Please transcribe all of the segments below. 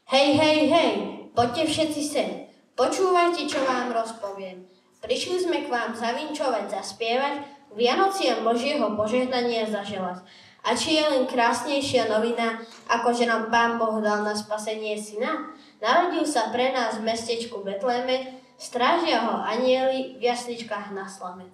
Hej, poďte všetci sem. Počúvajte, čo vám rozpoviem. Prišli sme k vám zavinčovať, zaspievať, Vianociam Božieho požehnania zaželať. A či je len krásnejšia novina, ako že nám Pán Boh dal na spasenie syna? Narodil sa pre nás v mestečku Betléme, strážia ho anjeli v jasličkách na slame.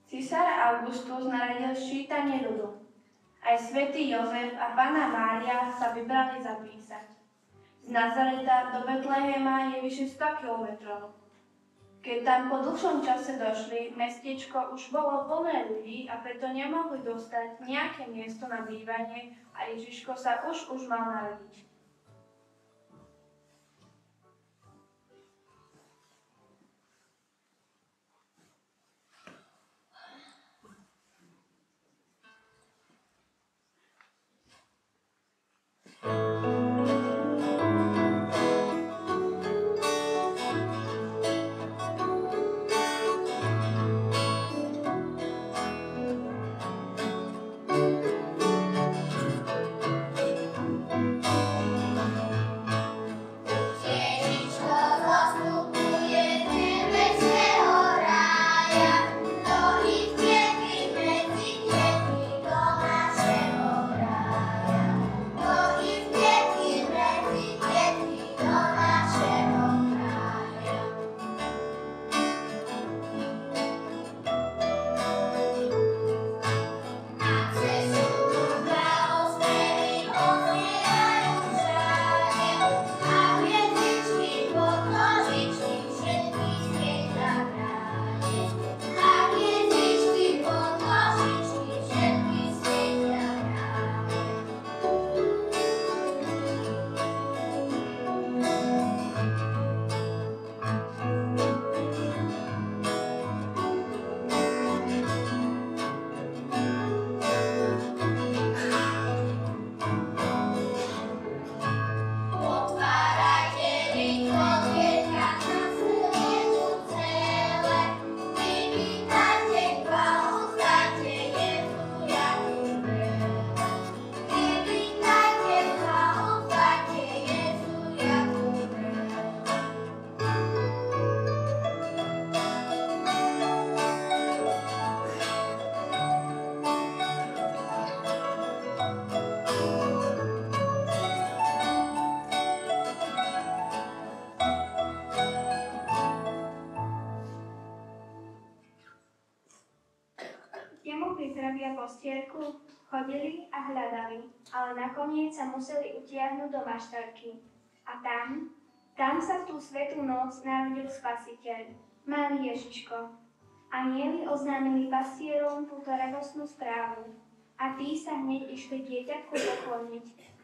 Císar Augustus naradil sčítanie ľudu. Aj svätý Jozef a Panna Mária sa vybrali zapísať. Z Nazareta do Betlehema je vyše 100 kilometrov. Keď tam po dlhšom čase došli, mestečko už bolo plné ľudí a preto nemohli dostať nejaké miesto na bývanie a Ježiško sa už mal narodiť. postierku, chodili a hľadali, ale nakoniec sa museli utiahnuť do maštalky. A tam sa v tú svätú noc narodil Spasiteľ, malý Ježiško. Anjeli oznámili pastierom túto radostnú správu a tí sa hneď išli dieťatku pokloniť.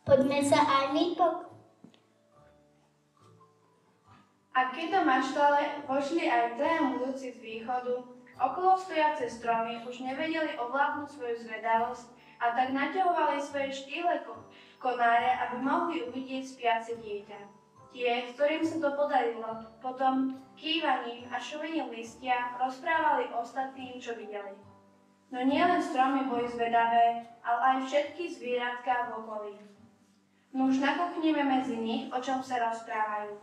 Poďme sa aj my A keď do maštale vošli aj traja mudrci z východu, okolo stojace stromy už nevedeli ovládnuť svoju zvedavosť a tak naťahovali svoje štíhle konáre, aby mohli uvidieť spiace dieťa. Tie, ktorým sa to podarilo, potom kývaním a šumením listia rozprávali ostatným, čo videli. No nielen stromy boli zvedavé, ale aj všetky zvieratka v okolí. Nuž nakúknime medzi nich, o čom sa rozprávajú.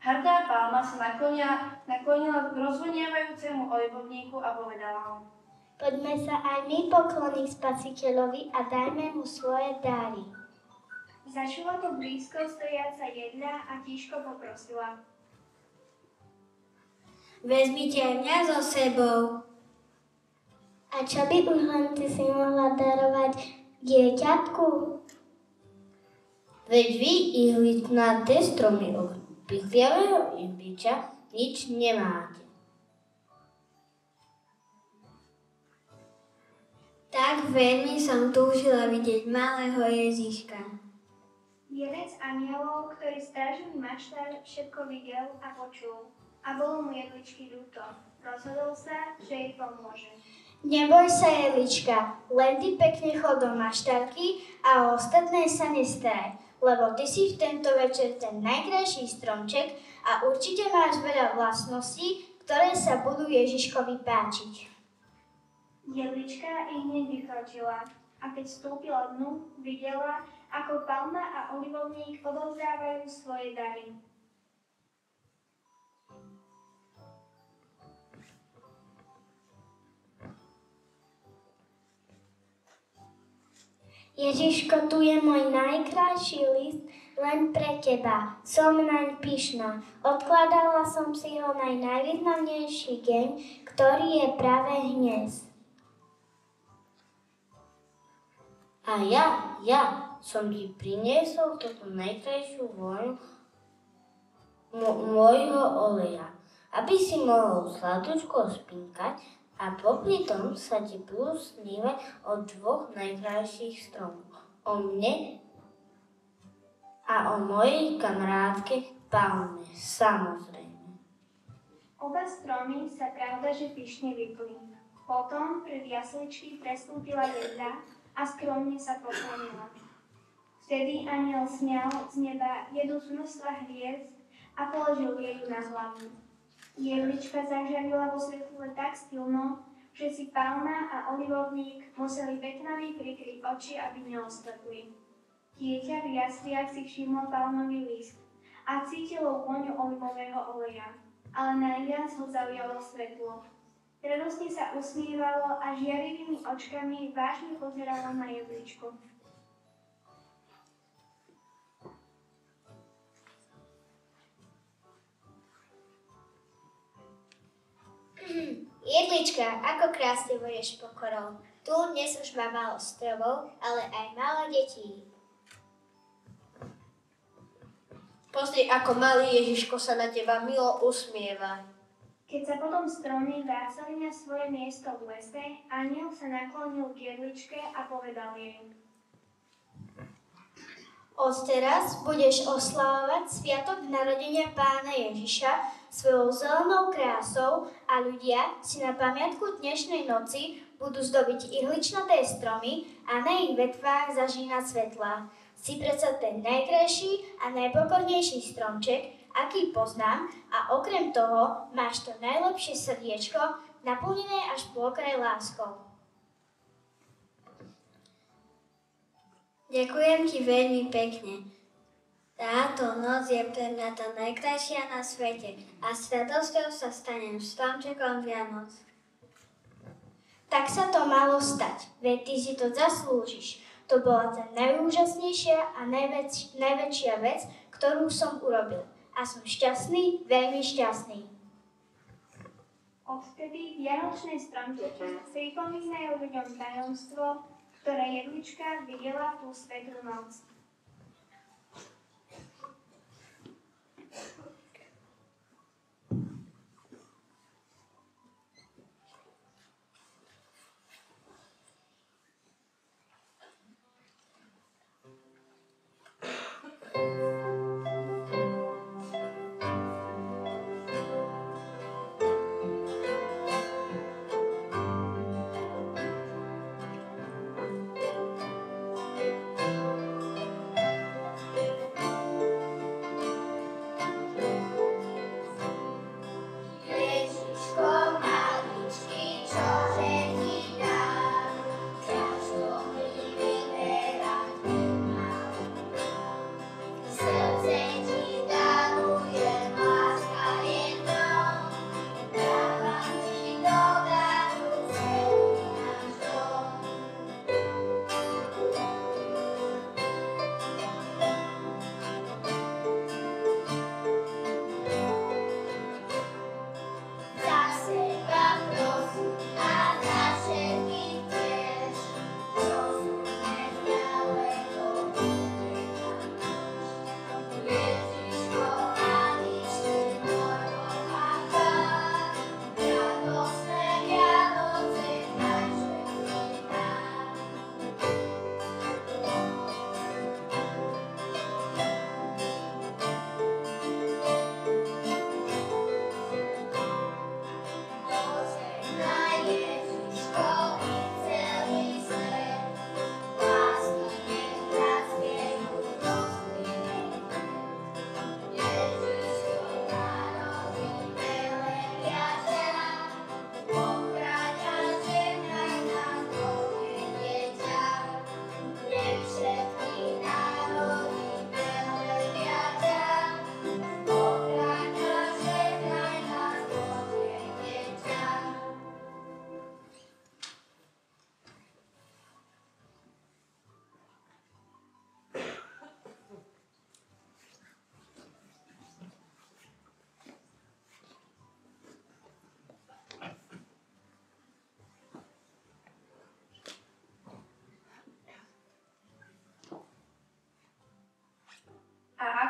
Hrdá palma sa naklonila k rozvonievajúcemu olivovníku a povedala mu: Poďme sa aj my pokloniť Spasiteľovi a dajme mu svoje dary. Začula to blízko stojaca jedľa a tížko poprosila: Vezmite aj mňa so sebou. A čo by už len ty si mohla darovať dieťatku? Veď vy, ihličnaté stromy od pichliavého imbiča, nič nemáte. Tak veľmi som túžila vidieť malého Ježiška. Jeden z anielov, ktorý strážil maštár, všetko videl a počul. A bolo mu jedličky ľúto. Rozhodol sa, že jej pomôže. Neboj sa, jedlička, len ty pekne chod do maštárky a o ostatné sa nestaraj, lebo ty si v tento večer ten najkrajší stromček a určite máš veľa vlastností, ktoré sa budú Ježiškovi páčiť. Jedlička i hneď vykročila a keď vstúpila dnu, videla, ako palma a olivovník odovzdávajú svoje dary. Ježiško, tu je môj najkrajší list len pre teba. Som naň pyšná. Odkladala som si ho na najvýznamnejší deň, ktorý je práve dnes. A ja som ti priniesol toto najkrajšiu vôňu môjho oleja, aby si mohol sladúčko spinkať a popri tom sa ti budú snívať o dvoch najkrajších stromoch. O mne a o mojej kamarátke Palme, samozrejme. Oba stromy sa pravda, že pyšne vypli. Potom pred jasličky prestúpila jedna a skromne sa poklonila. Vtedy anjel sňal z neba jednu z množstva hviezd a položil jej ju na hlavu. Jehlička zažiarila vo svetle tak silno, že si Palma a olivovník museli vetnami prikryť oči, aby neostopli. Dieťa v jasliach si všimlo palmový list a cítilo vôňu olivového oleja, ale najviac ho zaujalo svetlo. Radostne sa usmievalo a žiarivými očkami vážne pozeralo na jehličku. Jedlička, ako krásne budeš pokorou. Tu dnes už má málo stromov, ale aj málo detí. Pozri, ako malý Ježiško sa na teba milo usmieva. Keď sa potom stromy vracali na svoje miesto v lese, anjel sa naklonil k jedličke a povedal jej: Odteraz budeš oslavovať sviatok narodenia Pána Ježiša svojou zelenou krásou a ľudia si na pamiatku dnešnej noci budú zdobiť ihličnaté stromy a na ich vetvách zažínať svetlá. Si predsa ten najkrajší a najpokornejší stromček, aký poznám, a okrem toho máš to najlepšie srdiečko, naplnené až po okraj láskou. Ďakujem ti veľmi pekne. Táto noc je pre mňa tá najkrajšia na svete a s radosťou sa stanem stromčekom Vianoc. Tak sa to malo stať, veď ty si to zaslúžiš. To bola tá najúžasnejšia a najväčšia vec, ktorú som urobil. A som šťastný, veľmi šťastný. Odvtedy vianočné stromčeky pripomínajú ľuďom tajomstvo, ktoré jedlička videla tú svätú noc.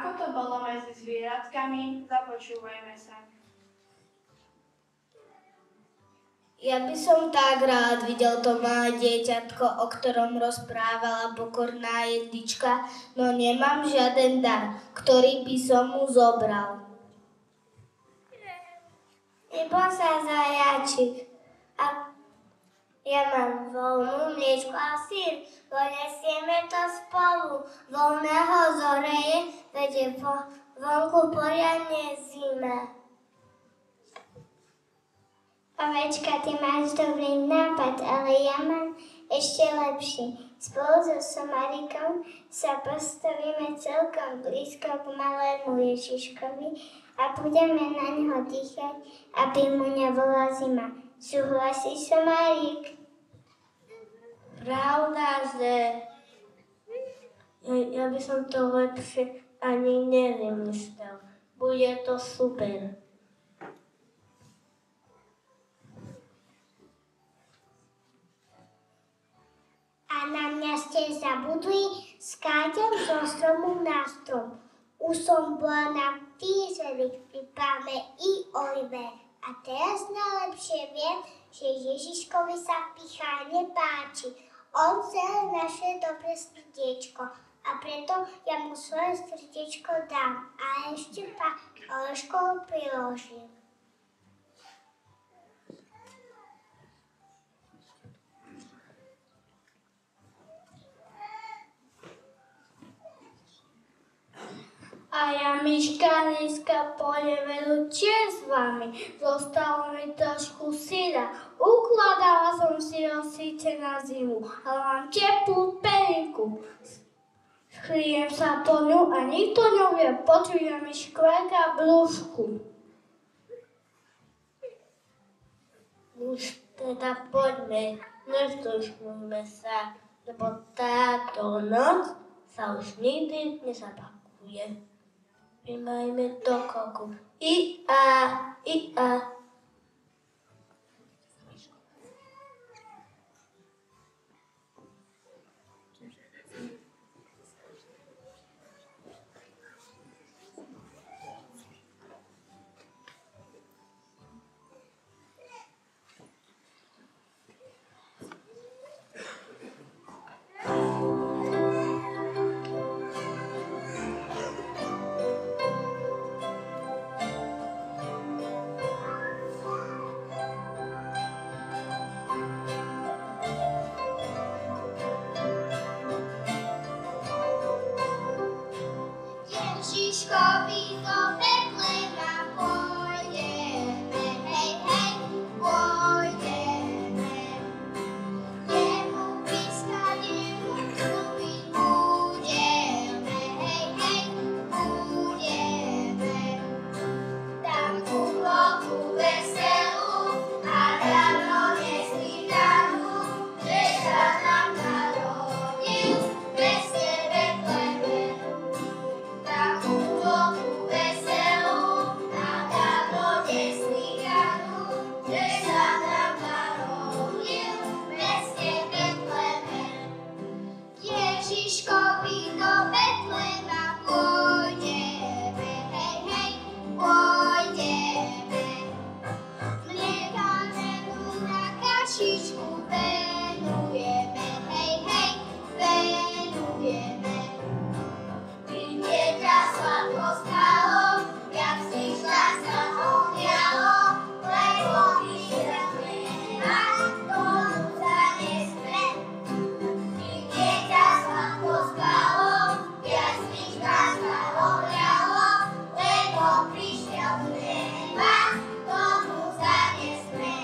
Ako to bolo medzi zvieratkami, započúvajme sa. Ja by som tak rád videl to malé dieťatko, o ktorom rozprávala pokorná jedlička, no nemám žiaden dar, ktorý by som mu zobral. Nebo sa zajačik. A ja mám voľnú mliečko a sír, donesieme to spolu. Voľného zoreje, veď je vonku poriadne zima. Ovečka, ty máš dobrý nápad, ale ja mám ešte lepší. Spolu so Somarikom sa postavíme celkom blízko k malému Ježiškovi a budeme na neho dýchať, aby mu nebola zima. Súhlasíš, Somárik? Pravda, že ja by som to lepšie ani nevymyslel. Bude to super. A na mňa ste zabudli, skáďam zo stromu na strom. Už som bola na týžeri pri páne i Oliver. A teraz najlepšie viem, že Ježiškovi sa pichá nepáči. On chce naše dobré srdiečko. A preto ja mu svoje srdiečko dám. A ešte pár oleškov priložím. A ja, myška, dneska pôjdem tiež s vami. Zostalo mi trošku syra. Ukladala som si ho síce na zimu, ale mám teplú pelinku. Skryjem sa po ňu a nikto nevie, počujem mi škvrka brúšku. Už teda poďme, nezdržujme sa, lebo táto noc sa už nikdy nezapakuje. Primajme do koku. I-a, i-a. Ježiškovi do Betlema pôjdeme, hej, hej, pôjdeme. Jemu pískať, jemu slúbiť budeme, hej, hej, budeme. Tam ku chlopu veselú a ráno neslýchanú, že sa nám narodil v meste Betleme. Takú chlopu veselú a dávno neslýchanú, že sa nám narodil v meste Betleme. Ježiškovi do Betlema pôjdeme, hej, hej, pôjdeme. Mlieka menu na kašičku venujeme, hej, hej, venujeme. Dieťa sladko spalo, jak slyšla sa ohňalo, lebo vysvetlená, tomu sa nesme. Dieťa sladko spalo, jak slyšla sa ohňalo, lebo prišiel z neba, tomu sa nesme.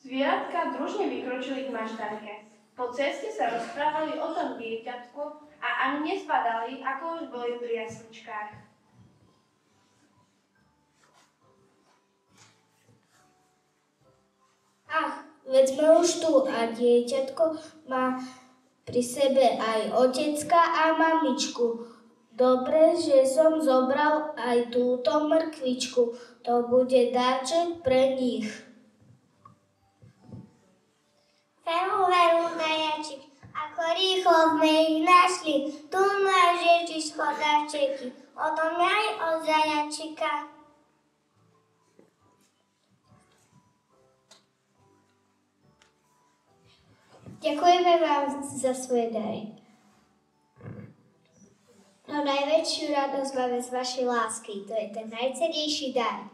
Zvieratka družne vykročili k maštanke. Po ceste sa rozprávali o tom dieťatku a ani nezbadali, ako už boli pri jasličkách. Veď sme už tu a dieťatko má pri sebe aj otecka a mamičku. Dobre, že som zobral aj túto mrkvičku. To bude darček pre nich. Veru, zajačik, ako rýchlo sme ich našli. Tu máš Ježiško darčeky, odo mňa aj od zajačika. Ďakujeme vám za svoje dary. No najväčšiu radosť máme z vašej lásky. To je ten najcennejší dar.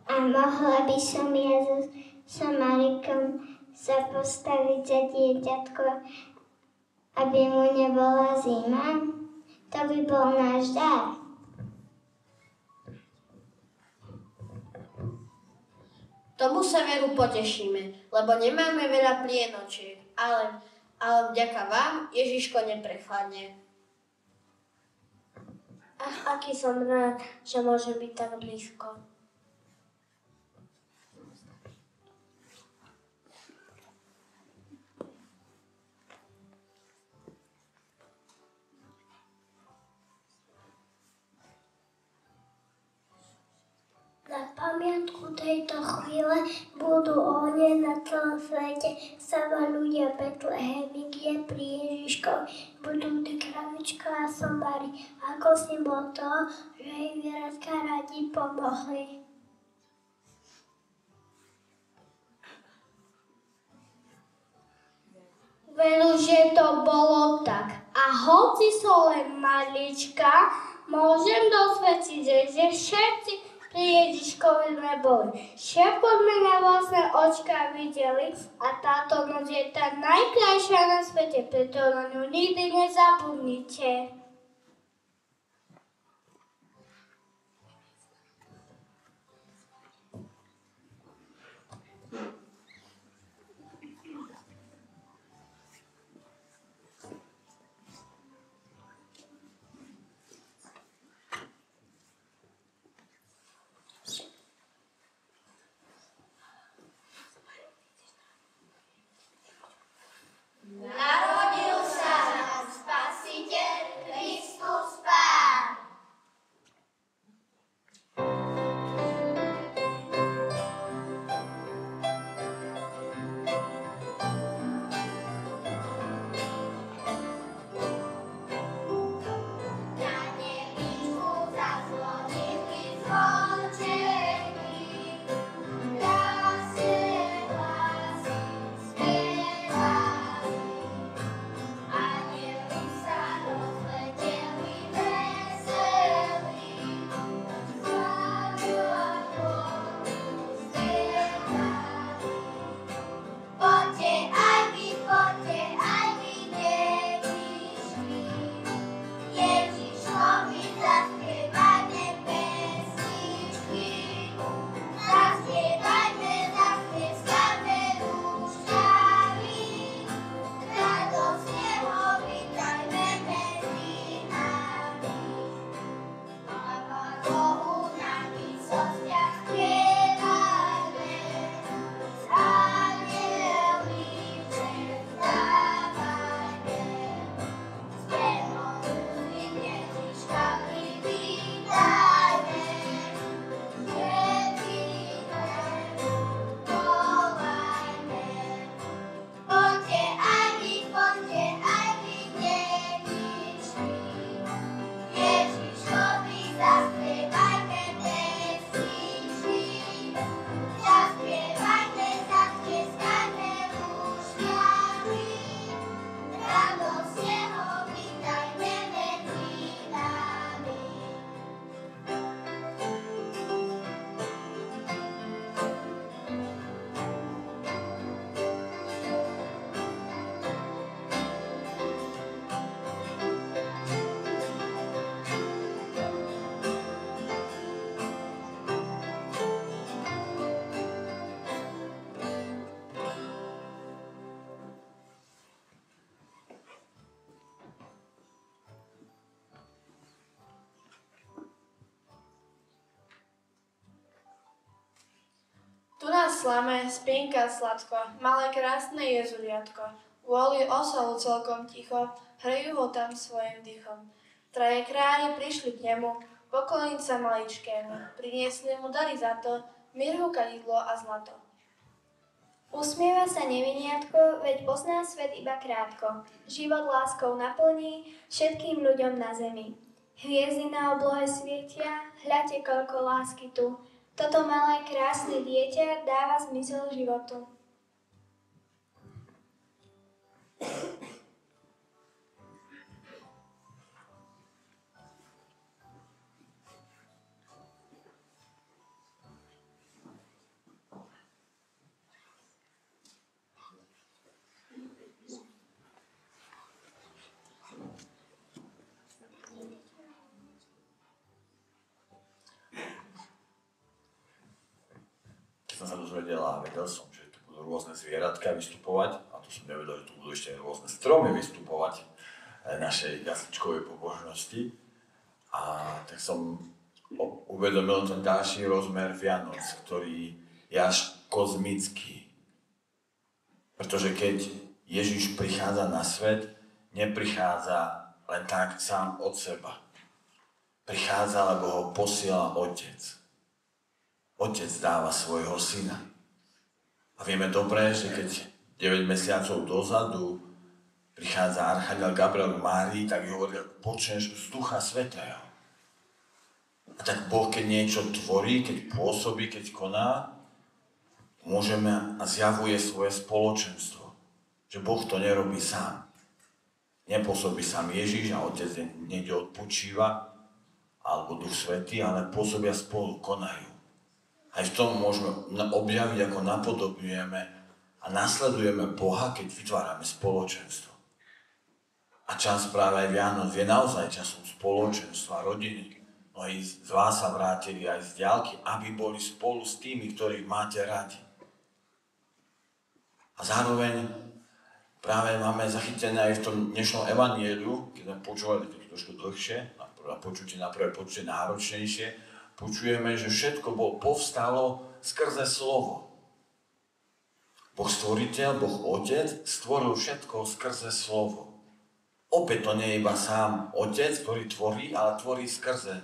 A mohla by som ja so Samarikom sa postaviť za dieťatko, aby mu nebola zima? To by bol náš dar. Tomu sa veru potešíme, lebo nemáme veľa plienočiek, ale vďaka vám Ježiško neprechladne. Ach, aký som rád, že môže byť tak blízko. Na pamiatku tejto chvíle budú ohne na celom svete sama ľudia Betlehemy, kde pri Ježiškovi budú tie kravička a somári, ako symbol toho, že im vieratka radi pomohli. Veru, že to bolo tak. A hoci som len malička, môžem dosvedčiť, že všetci pri Ježiškovi sme boli. Všetko sme na vlastné očká videli a táto noc je tá najkrajšia na svete, preto na ňu nikdy nezabudnite. Narodil sa nám Spasiteľ, slame, spinka sladko, malé krásne jezuliatko. Vôli osalu celkom ticho, hrejú ho tam svojim dychom. Traje králi prišli k nemu, pokloniť sa maličkému. Priniesli mu dary za to, mirhu, kadidlo a zlato. Usmieva sa neviniatko, veď pozná svet iba krátko. Život láskou naplní všetkým ľuďom na zemi. Hviezdy na oblohe svietia, hľadte, koľko lásky tu. Toto malé krásne dieťa dáva zmysel životu. Som sa dozvedel a vedel som, že tu budú rôzne zvieratka vystupovať a to som nevedel, že tu budú ešte rôzne stromy vystupovať našej jasličkovej pobožnosti. A tak som uvedomil ten ďalší rozmer Vianoc, ktorý je až kozmický. Pretože keď Ježiš prichádza na svet, neprichádza len tak sám od seba. Prichádza, lebo ho posiela Otec. Otec dáva svojho syna. A vieme dobre, že keď 9 mesiacov dozadu prichádza archaniel Gabriel k Márii, tak hovorí, počneš z Ducha Svätého. A tak Boh, keď niečo tvorí, keď pôsobí, keď koná, môžeme a zjavuje svoje spoločenstvo. Že Boh to nerobí sám. Nepôsobí sám Ježiš a Otec niekde odpočíva, alebo Duch Svätý, ale pôsobia spolu, konajú. Aj v tom môžeme objaviť, ako napodobňujeme a nasledujeme Boha, keď vytvárame spoločenstvo. A čas práve aj Vianoc je naozaj časom spoločenstva, rodiny. Mnohí z vás sa vrátili aj z diaľky, aby boli spolu s tými, ktorých máte radi. A zároveň práve máme zachytené aj v tom dnešnom evanjeliu, keď sme počúvali trošku dlhšie, na prvé počutie náročnejšie, počujeme, že všetko povstalo skrze slovo. Boh stvoriteľ, Boh Otec stvoril všetko skrze slovo. Opäť to nie je iba sám Otec, ktorý tvorí, ale tvorí skrze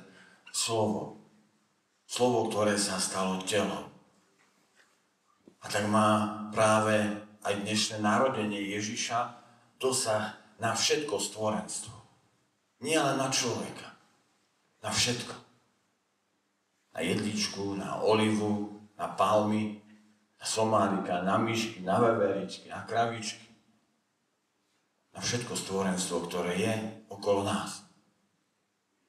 slovo. Slovo, ktoré sa stalo telom. A tak má práve aj dnešné narodenie Ježiša dosah na všetko stvorenstvo. Nie len na človeka, na všetko. Na jedličku, na olivu, na palmy, na somárika, na myšky, na veveričky, na kravičky. Na všetko stvorenstvo, ktoré je okolo nás.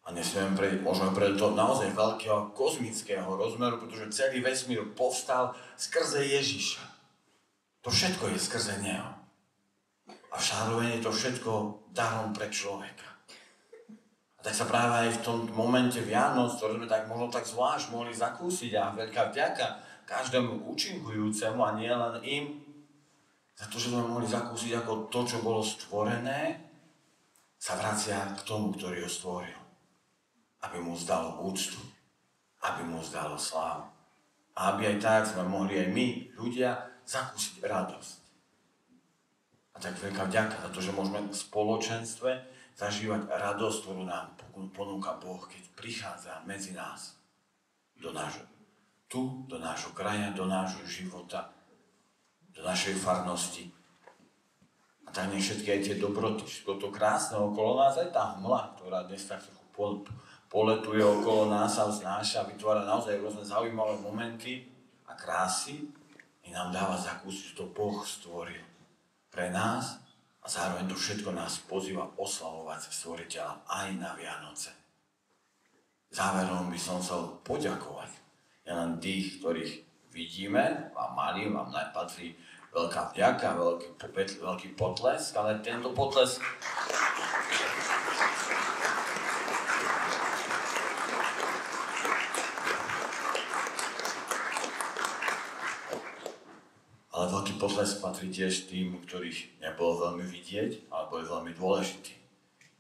A môžeme prejsť do naozaj veľkého kozmického rozmeru, pretože celý vesmír povstal skrze Ježiša. To všetko je skrze Neho. A zároveň je to všetko darom pre človeka. A tak sa práve aj v tom momente Vianoc, ktoré sme tak možno tak zvlášť mohli zakúsiť a veľká vďaka každému účinkujúcemu a nie len im, za to, že sme mohli zakúsiť ako to, čo bolo stvorené, sa vracia k tomu, ktorý ho stvoril. Aby mu zdalo úctu, aby mu zdalo slávu. A aby aj tak sme mohli aj my, ľudia, zakúsiť radosť. A tak veľká vďaka za to, že môžeme v spoločenstve zažívať radosť, ktorú nám ponúka Boh, keď prichádza medzi nás do nášho kraja, do nášho života, do našej farnosti. A tak nech všetky aj tie dobroty, všetko to krásne okolo nás, aj tá hmla, ktorá dnes tak trochu poletuje okolo nás a vznáša, vytvára naozaj rôzne zaujímavé momenty a krásy, i nám dáva zakúsiť, že to Boh stvoril pre nás. A zároveň to všetko nás pozýva oslavovať stvoriteľa aj na Vianoce. Záverom by som chcel poďakovať len tých, ktorých vidíme, vám malým, vám patrí veľká vďaka, veľký potlesk, ale tento potlesk ale veľký potlesk patrí tiež tým, ktorých nebolo veľmi vidieť, ale boli veľmi dôležití.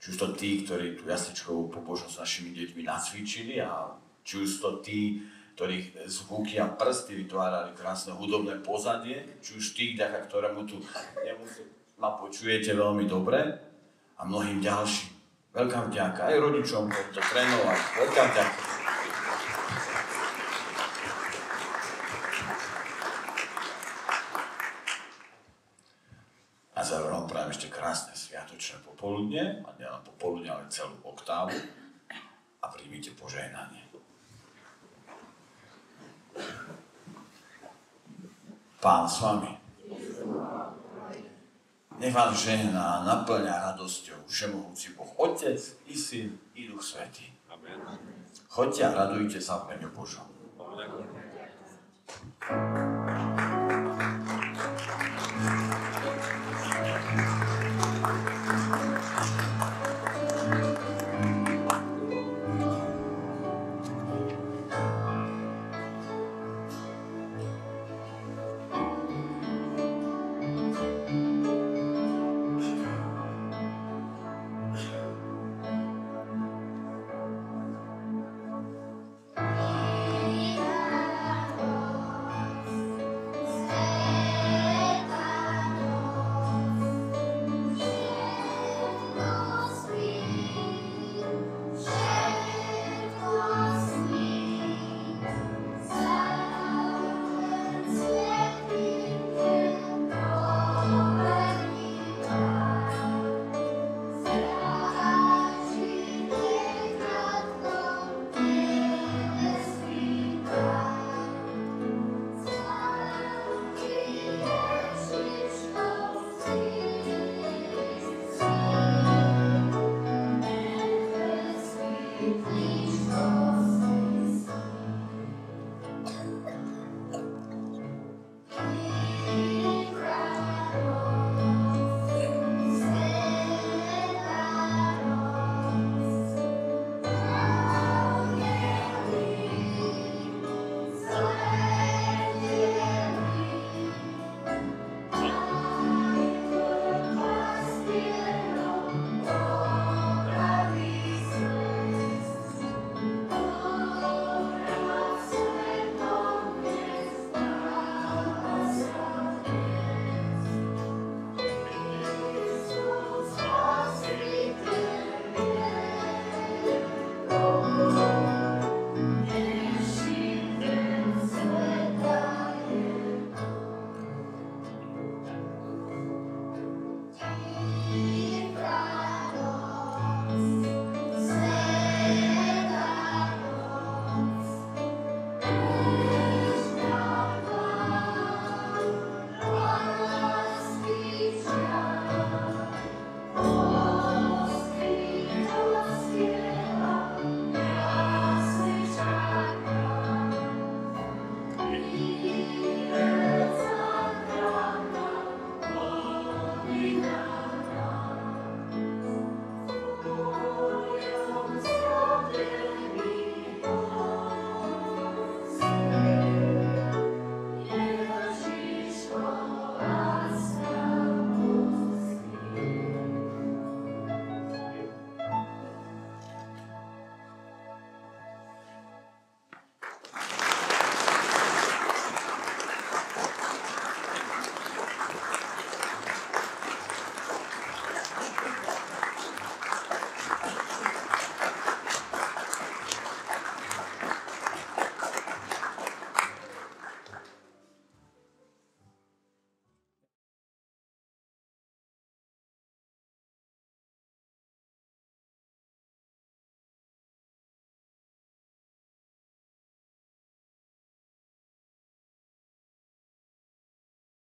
Či už to tí, ktorí tú jasličkovú pobožnosť s našimi deťmi nacvičili, a či už to tí, ktorých zvuky a prsty vytvárali krásne hudobné pozadie, či už tých, ktorému tu ma počujete veľmi dobre, a mnohým ďalším. Veľká vďaka aj rodičom, ktorí to trénovali. Veľká vďaka. A zároveň prajem ešte krásne sviatočné popoludne, a nielen popoludne, ale celú oktávu. A príjmite požehnanie. Pán s vami. Nech vás žehná, naplňa radosťou všemohúci Boh, Otec i Syn i Duch Svätý. Choďte a radujte sa v mene Božom.